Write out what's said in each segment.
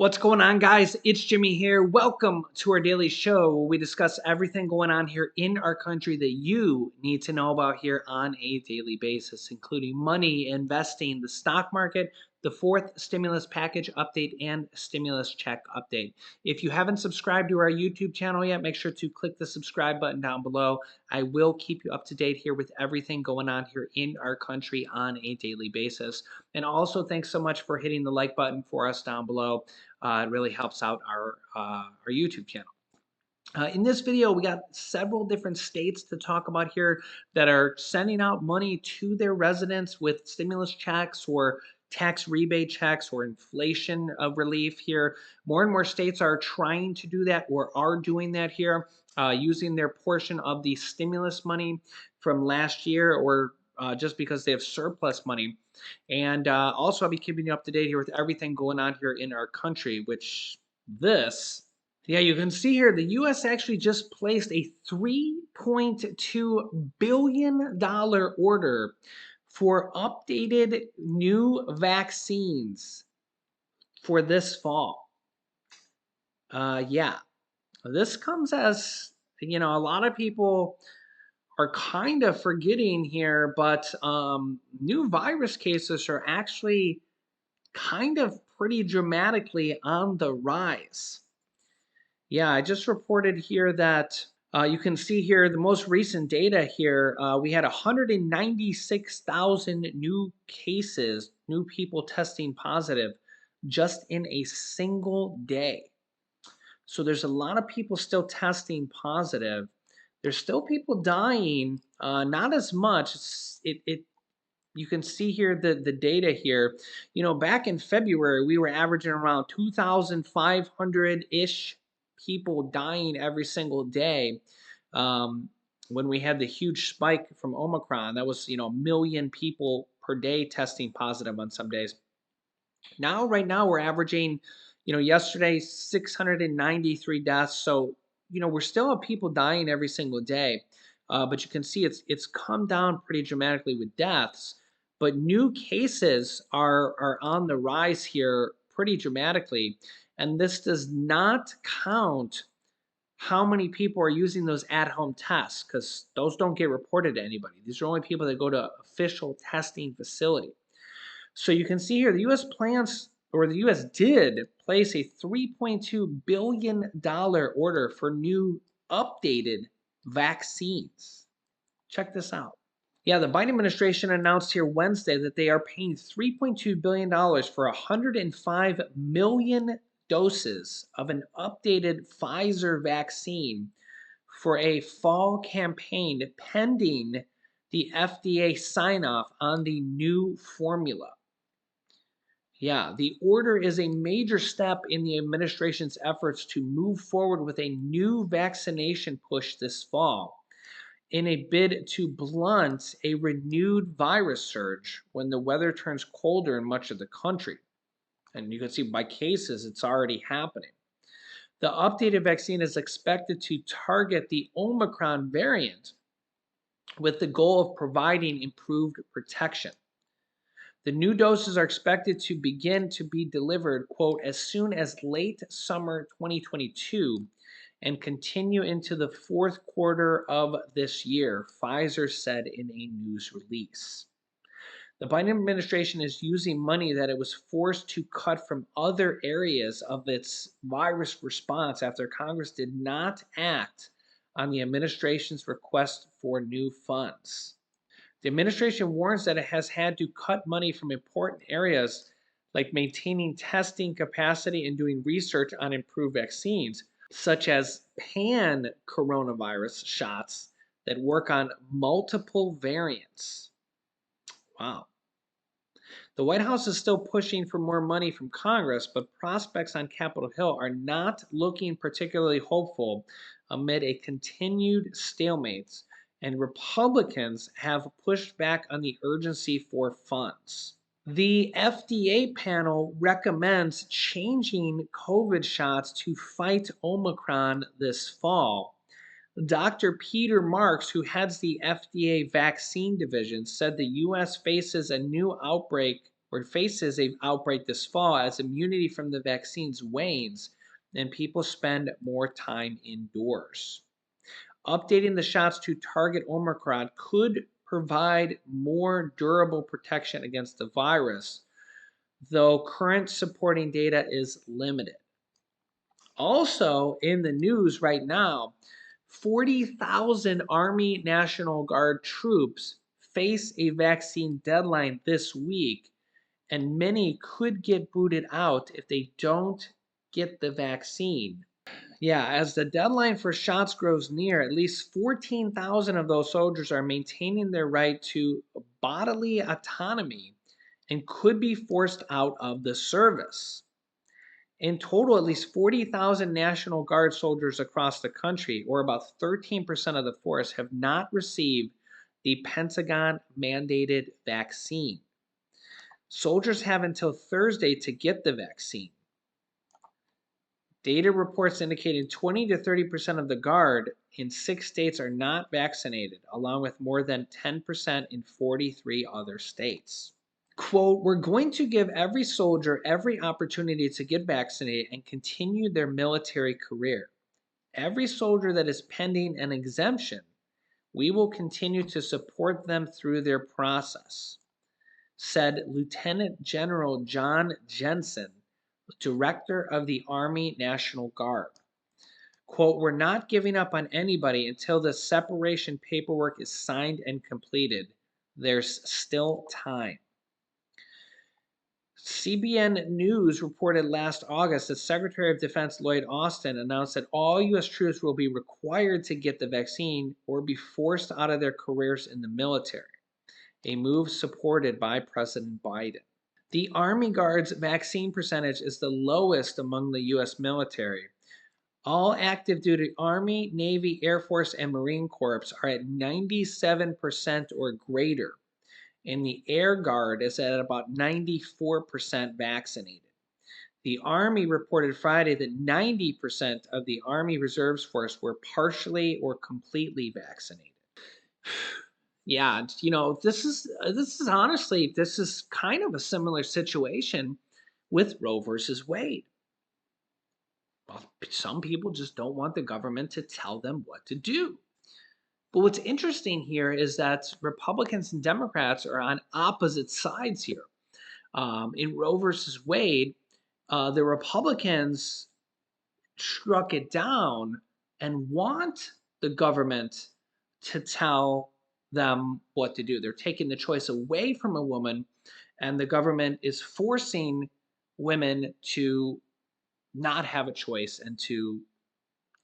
What's going on, guys? It's Jimmy here. Welcome to our daily show where we discuss everything going on here in our country that you need to know about here on a daily basis, including money, investing, the stock market, the fourth stimulus package update, and stimulus check update. If you haven't subscribed to our YouTube channel yet, make sure to click the subscribe button down below. I will keep you up to date here with everything going on here in our country on a daily basis. And also, thanks so much for hitting the like button for us down below. It really helps out our YouTube channel. In this video, we got several different states to talk about here that are sending out money to their residents with stimulus checks or tax rebate checks or inflation relief here. More and more states are trying to do that or are doing that here, using their portion of the stimulus money from last year or just because they have surplus money. And also, I'll be keeping you up to date here with everything going on here in our country, which this yeah, you can see here the US actually just placed a $3.2 billion order for updated new vaccines for this fall. Yeah, this comes as, a lot of people are kind of forgetting here, but new virus cases are actually kind of pretty dramatically on the rise. Yeah, I just reported here that you can see here the most recent data here. We had 196,000 new cases, new people testing positive just in a single day. So there's a lot of people still testing positive. There's still people dying, not as much. You can see here the data here. Back in February, we were averaging around 2,500-ish people dying every single day. When we had the huge spike from Omicron, that was, a million people per day testing positive on some days. Right now we're averaging, yesterday 693 deaths. So, we're still have people dying every single day. But you can see it's come down pretty dramatically with deaths. But new cases are on the rise here pretty dramatically. And this does not count how many people are using those at-home tests, because those don't get reported to anybody. These are only people that go to official testing facility. So you can see here the US plans, or the US did place a $3.2 billion order for new updated vaccines. Check this out. Yeah, the Biden administration announced here Wednesday that they are paying $3.2 billion for 105 million doses of an updated Pfizer vaccine for a fall campaign pending the FDA sign off on the new formula. Yeah, the order is a major step in the administration's efforts to move forward with a new vaccination push this fall in a bid to blunt a renewed virus surge when the weather turns colder in much of the country. And you can see by cases, it's already happening. The updated vaccine is expected to target the Omicron variant with the goal of providing improved protection. The new doses are expected to begin to be delivered, quote, as soon as late summer 2022 and continue into the fourth quarter of this year, Pfizer said in a news release. The Biden administration is using money that it was forced to cut from other areas of its virus response after Congress did not act on the administration's request for new funds. The administration warns that it has had to cut money from important areas like maintaining testing capacity and doing research on improved vaccines, such as pan-coronavirus shots that work on multiple variants. Wow. The White House is still pushing for more money from Congress, but prospects on Capitol Hill are not looking particularly hopeful amid a continued stalemate, and Republicans have pushed back on the urgency for funds. The FDA panel recommends changing COVID shots to fight Omicron this fall. Dr. Peter Marks, who heads the FDA vaccine division, said the U.S. faces a new outbreak or faces a outbreak this fall as immunity from the vaccines wanes and people spend more time indoors. Updating the shots to target Omicron could provide more durable protection against the virus, though current supporting data is limited. Also, in the news right now, 40,000 Army National Guard troops face a vaccine deadline this week, and many could get booted out if they don't get the vaccine. Yeah, as the deadline for shots grows near, at least 14,000 of those soldiers are maintaining their right to bodily autonomy and could be forced out of the service. In total, at least 40,000 National Guard soldiers across the country, or about 13% of the force, have not received the Pentagon mandated vaccine. Soldiers have until Thursday to get the vaccine. Data reports indicating 20 to 30% of the Guard in 6 states are not vaccinated, along with more than 10% in 43 other states. Quote, we're going to give every soldier every opportunity to get vaccinated and continue their military career. Every soldier that is pending an exemption, we will continue to support them through their process, said Lieutenant General John Jensen, director of the Army National Guard. Quote, we're not giving up on anybody until the separation paperwork is signed and completed. There's still time. CBN News reported last August that Secretary of Defense Lloyd Austin announced that all U.S. troops will be required to get the vaccine or be forced out of their careers in the military, a move supported by President Biden. The Army Guard's vaccine percentage is the lowest among the U.S. military. All active duty Army, Navy, Air Force, and Marine Corps are at 97% or greater, and the Air Guard is at about 94% vaccinated. The Army reported Friday that 90% of the Army Reserves Force were partially or completely vaccinated. Yeah, this is honestly this is kind of a similar situation with Roe versus Wade. Well, some people just don't want the government to tell them what to do. But what's interesting here is that Republicans and Democrats are on opposite sides here. In Roe versus Wade, the Republicans struck it down and want the government to tell them what to do. They're taking the choice away from a woman, and the government is forcing women to not have a choice and to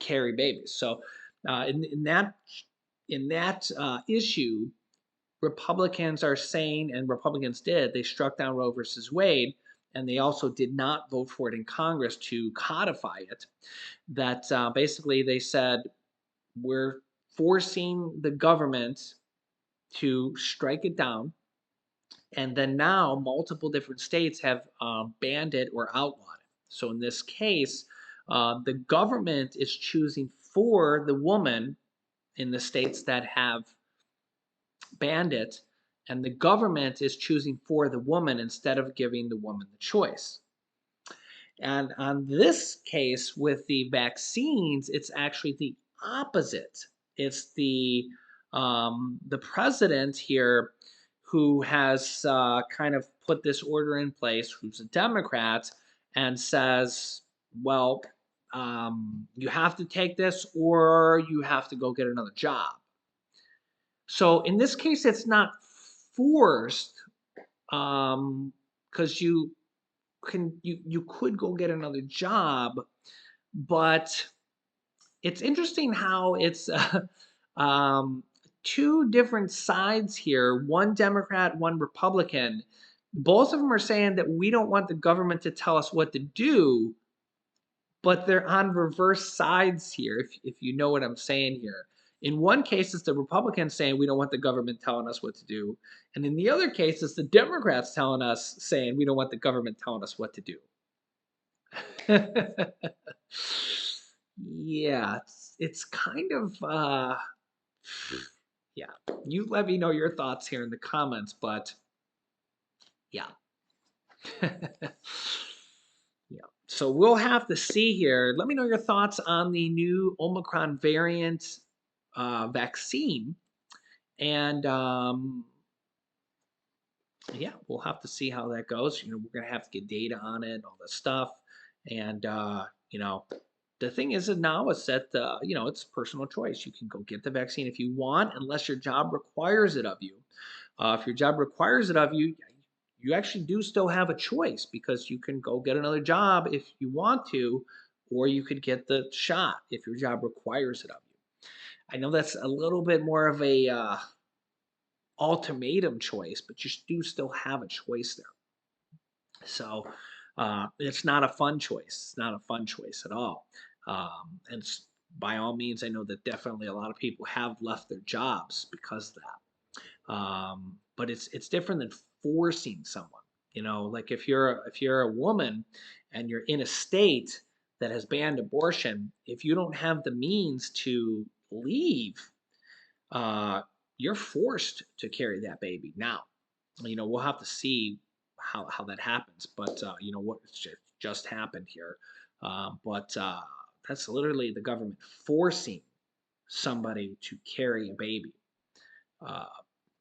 carry babies. So, in that issue, Republicans are saying, and Republicans did, they struck down Roe versus Wade, and they also did not vote for it in Congress to codify it. That basically they said, we're forcing the government to strike it down. And then now multiple different states have banned it or outlawed it. So in this case, the government is choosing for the woman in the states that have banned it, and the government is choosing for the woman instead of giving the woman the choice. And on this case with the vaccines, it's actually the opposite. It's the president here who has kind of put this order in place, who's a Democrat, and says, well, you have to take this or you have to go get another job. So in this case, it's not forced because you could go get another job, but it's interesting how it's two different sides here, one Democrat, one Republican. Both of them are saying that we don't want the government to tell us what to do, but they're on reverse sides here, if you know what I'm saying here. In one case, it's the Republicans saying we don't want the government telling us what to do. And in the other case, it's the Democrats telling us, saying we don't want the government telling us what to do. Yeah, it's kind of, yeah. You let me know your thoughts here in the comments, but yeah. Yeah. So we'll have to see here. Let me know your thoughts on the new Omicron variant vaccine. And yeah, we'll have to see how that goes. We're gonna have to get data on it, all this stuff, and the thing is that now it's that it's personal choice. You can go get the vaccine if you want, unless your job requires it of you. If your job requires it of you, you actually do still have a choice because you can go get another job if you want to, or you could get the shot if your job requires it of you. I know that's a little bit more of a ultimatum choice, but you do still have a choice there. So it's not a fun choice. It's not a fun choice at all. And by all means, I know that definitely a lot of people have left their jobs because of that. But it's different than forcing someone. Like if you're a woman and you're in a state that has banned abortion, if you don't have the means to leave, uh, you're forced to carry that baby. Now, we'll have to see how that happens. But what just happened here. But that's literally the government forcing somebody to carry a baby, uh,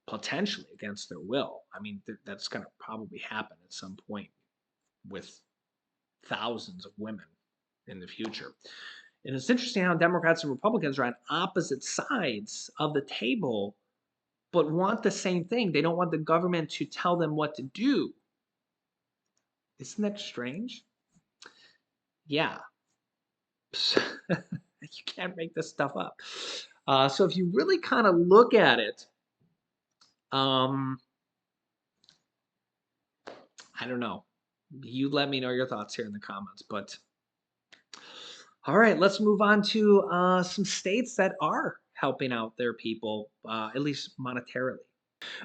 potentially against their will. I mean, that's going to probably happen at some point with thousands of women in the future. And it's interesting how Democrats and Republicans are on opposite sides of the table, but want the same thing. They don't want the government to tell them what to do. Isn't that strange? Yeah. You can't make this stuff up. So if you really kind of look at it, um, I don't know. You let me know your thoughts here in the comments. But all right, let's move on to some states that are helping out their people, at least monetarily.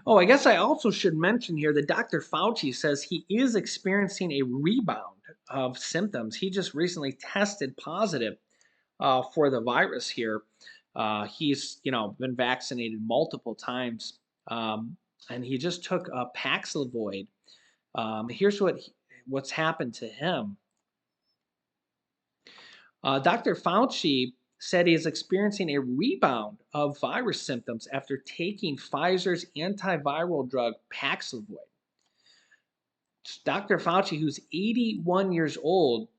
Oh, I guess I also should mention here that Dr. Fauci says he is experiencing a rebound of symptoms. He just recently tested positive for the virus here. He's been vaccinated multiple times, and he just took a Paxlovid. Here's what's happened to him. Dr. Fauci said he is experiencing a rebound of virus symptoms after taking Pfizer's antiviral drug Paxlovid. Dr. Fauci, who's 81 years old,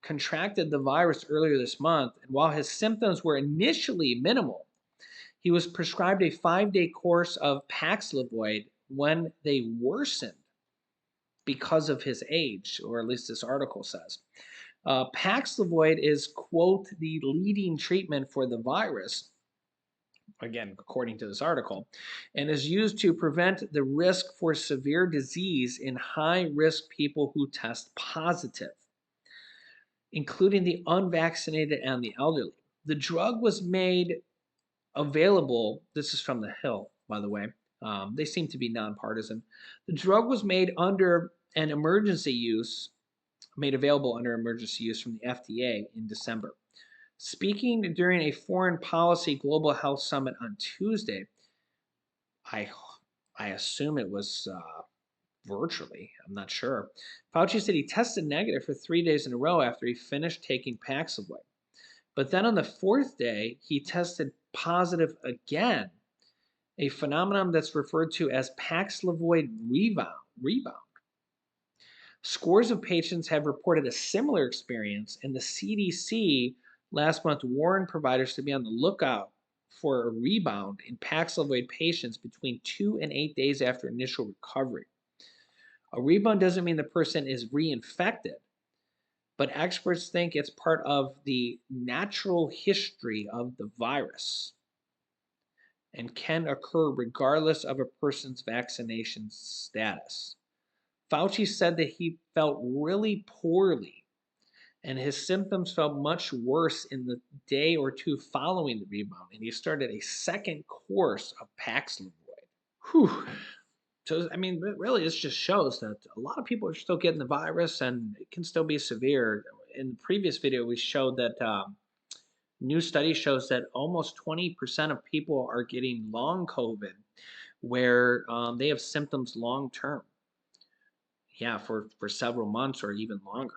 contracted the virus earlier this month, and while his symptoms were initially minimal, he was prescribed a 5-day course of Paxlovid when they worsened because of his age, or at least this article says. Paxlovid is, quote, the leading treatment for the virus, again, according to this article, and is used to prevent the risk for severe disease in high risk people who test positive, including the unvaccinated and the elderly. The drug was made available. This is from The Hill, by the way. They seem to be nonpartisan. The drug was made available under emergency use from the FDA in December. Speaking during a foreign policy global health summit on Tuesday, I I assume it was virtually. I'm not sure. Fauci said he tested negative for 3 days in a row after he finished taking Paxlovid. But then on the fourth day, he tested positive again, a phenomenon that's referred to as Paxlovid rebound. Scores of patients have reported a similar experience, and the CDC last month warned providers to be on the lookout for a rebound in Paxlovid patients between 2 and 8 days after initial recovery. A rebound doesn't mean the person is reinfected, but experts think it's part of the natural history of the virus and can occur regardless of a person's vaccination status. Fauci said that he felt really poorly and his symptoms felt much worse in the day or two following the rebound, and he started a second course of Paxlovid. Whew. So, I mean, really, this just shows that a lot of people are still getting the virus and it can still be severe. In the previous video, we showed that new study shows that almost 20% of people are getting long COVID where they have symptoms long term. Yeah, for several months or even longer.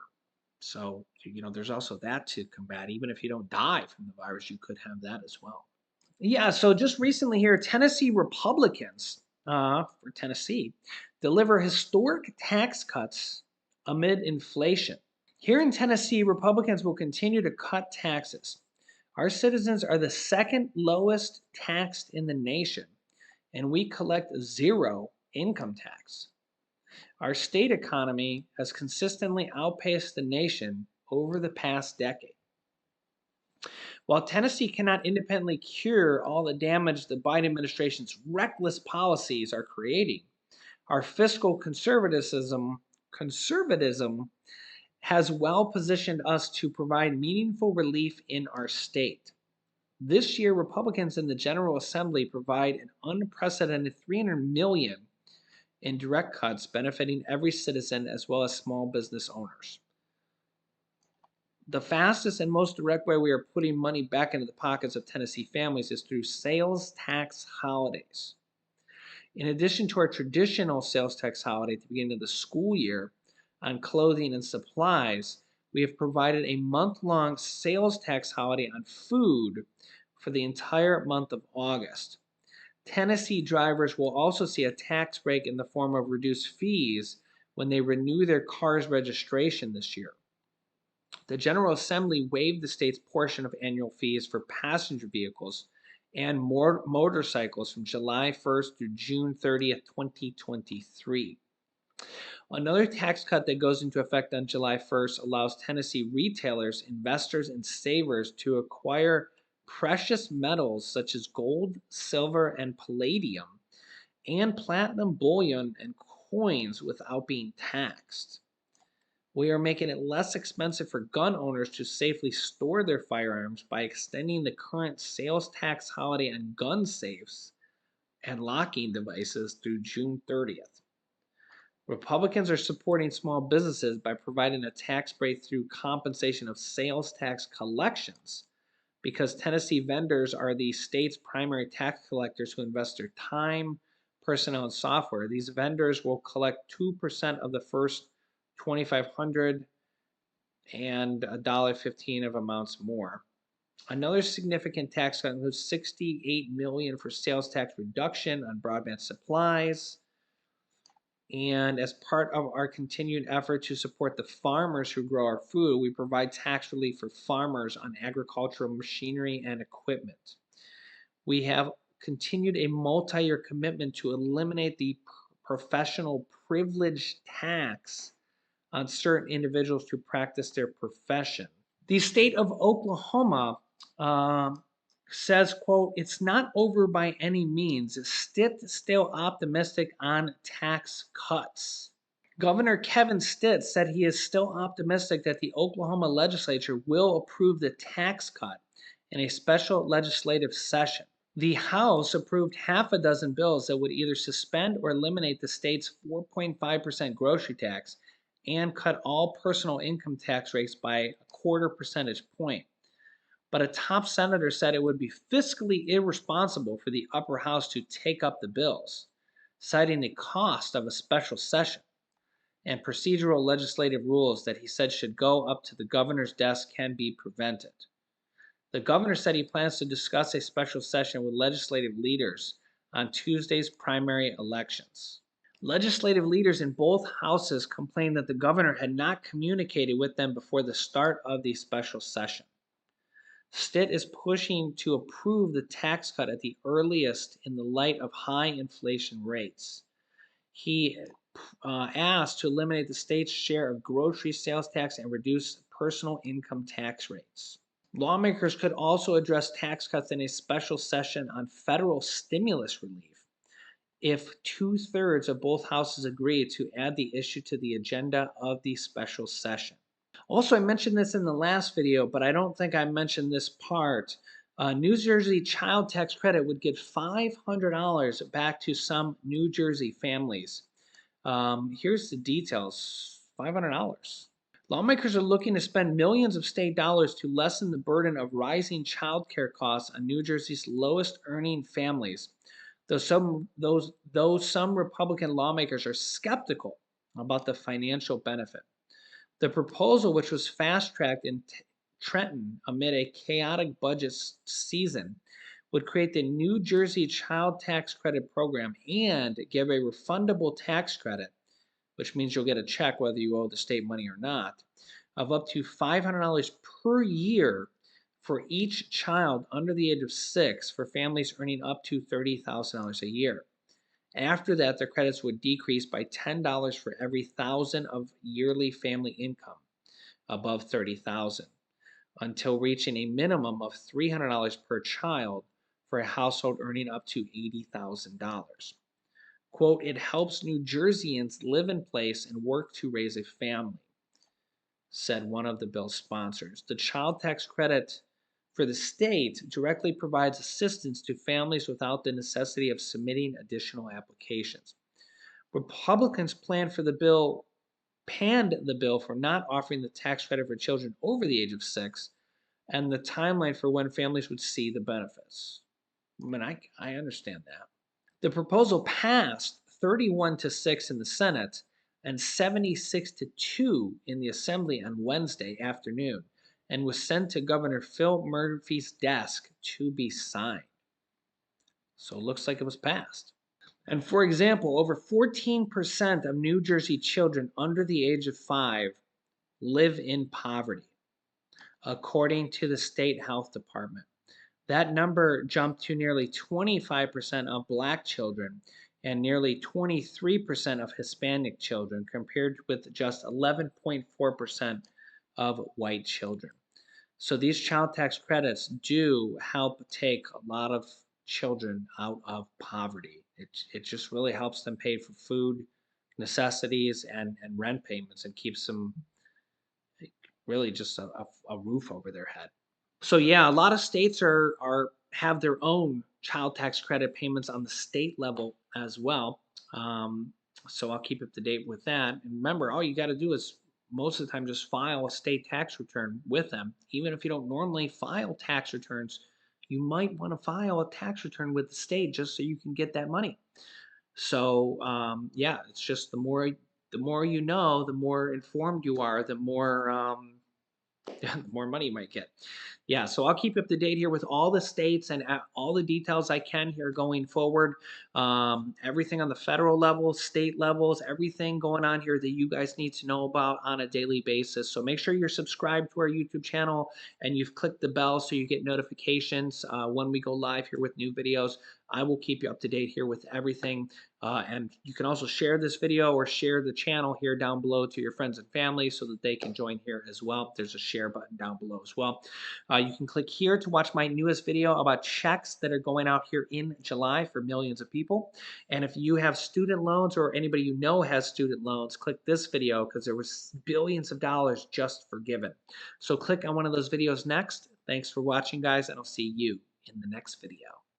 So, there's also that to combat. Even if you don't die from the virus, you could have that as well. Yeah, so just recently here, Tennessee Republicans for Tennessee deliver historic tax cuts amid inflation. Here in Tennessee, Republicans will continue to cut taxes. Our citizens are the second lowest taxed in the nation, and we collect zero income tax. Our state economy has consistently outpaced the nation over the past decade. While Tennessee cannot independently cure all the damage the Biden administration's reckless policies are creating, our fiscal conservatism has well positioned us to provide meaningful relief in our state. This year, Republicans in the General Assembly provide an unprecedented 300 million in direct cuts benefiting every citizen as well as small business owners. The fastest and most direct way we are putting money back into the pockets of Tennessee families is through sales tax holidays. In addition to our traditional sales tax holiday at the beginning of the school year on clothing and supplies, we have provided a month-long sales tax holiday on food for the entire month of August. Tennessee drivers will also see a tax break in the form of reduced fees when they renew their car's registration this year. The General Assembly waived the state's portion of annual fees for passenger vehicles and motorcycles from July 1st through June 30th, 2023. Another tax cut that goes into effect on July 1st allows Tennessee retailers, investors, and savers to acquire precious metals such as gold, silver, and palladium, and platinum bullion and coins without being taxed. We are making it less expensive for gun owners to safely store their firearms by extending the current sales tax holiday on gun safes and locking devices through June 30th. Republicans are supporting small businesses by providing a tax break through compensation of sales tax collections because Tennessee vendors are the state's primary tax collectors who invest their time, personnel, and software. These vendors will collect 2% of the first 2,500 and $1.15 of amounts more. Another significant tax cut includes $68 million for sales tax reduction on broadband supplies. And as part of our continued effort to support the farmers who grow our food, we provide tax relief for farmers on agricultural machinery and equipment. We have continued a multi-year commitment to eliminate the professional privilege tax on certain individuals to practice their profession. The state of Oklahoma says, quote, it's not over by any means. Still optimistic on tax cuts. Governor Kevin Stitt said he is still optimistic that the Oklahoma legislature will approve the tax cut in a special legislative session. The House approved half a dozen bills that would either suspend or eliminate the state's 4.5% grocery tax and cut all personal income tax rates by a quarter percentage point. But a top senator said it would be fiscally irresponsible for the upper house to take up the bills, citing the cost of a special session and procedural legislative rules that he said should go up to the governor's desk can be prevented. The governor said he plans to discuss a special session with legislative leaders on Tuesday's primary elections. Legislative leaders in both houses complained that the governor had not communicated with them before the start of the special session. Stitt is pushing to approve the tax cut at the earliest in the light of high inflation rates. He asked to eliminate the state's share of grocery sales tax and reduce personal income tax rates. Lawmakers could also address tax cuts in a special session on federal stimulus relief if 2/3 of both houses agree to add the issue to the agenda of the special session. Also, I mentioned this in the last video, but I don't think I mentioned this part. New Jersey child tax credit would give $500 back to some New Jersey families. Here's the details, $500. Lawmakers are looking to spend millions of state dollars to lessen the burden of rising child care costs on New Jersey's lowest earning families, though some Republican lawmakers are skeptical about the financial benefit. The proposal, which was fast tracked in Trenton amid a chaotic budget season, would create the New Jersey Child Tax Credit Program and give a refundable tax credit, which means you'll get a check whether you owe the state money or not, of up to $500 per year for each child under the age of 6 for families earning up to $30,000 a year. After that, the credits would decrease by $10 for every thousand of yearly family income above 30,000 until reaching a minimum of $300 per child for a household earning up to $80,000. Quote, it helps New Jerseyans live in place and work to raise a family, said one of the bill's sponsors. The child tax credit for the state directly provides assistance to families without the necessity of submitting additional applications. Republicans panned the bill for not offering the tax credit for children over the age of 6 and the timeline for when families would see the benefits. I mean, I understand that. The proposal passed 31 to 6 in the Senate and 76 to 2 in the Assembly on Wednesday afternoon and was sent to Governor Phil Murphy's desk to be signed. So it looks like it was passed. And for example, over 14% of New Jersey children under the age of 5 live in poverty, according to the state health department. That number jumped to nearly 25% of Black children and nearly 23% of Hispanic children, compared with just 11.4% of white children. So these child tax credits do help take a lot of children out of poverty. It just really helps them pay for food, necessities, and rent payments and keeps them really just a roof over their head. So yeah, a lot of states are have their own child tax credit payments on the state level as well. Um, so I'll keep up to date with that. And remember, all you got to do is most of the time just file a state tax return with them. Even if you don't normally file tax returns, you might want to file a tax return with the state just so you can get that money. So yeah, it's just the more you know, the more informed you are, the more the more money you might get. Yeah, so I'll keep you up to date here with all the states and all the details I can here going forward. Everything on the federal level, state levels, everything going on here that you guys need to know about on a daily basis. So make sure you're subscribed to our YouTube channel and you've clicked the bell so you get notifications when we go live here with new videos. I will keep you up to date here with everything. And you can also share this video or share the channel here down below to your friends and family so that they can join here as well. There's a share button down below as well. You can click here to watch my newest video about checks that are going out here in July for millions of people. And if you have student loans or anybody you know has student loans, click this video because there was billions of dollars just forgiven. So click on one of those videos next. Thanks for watching, guys, and I'll see you in the next video.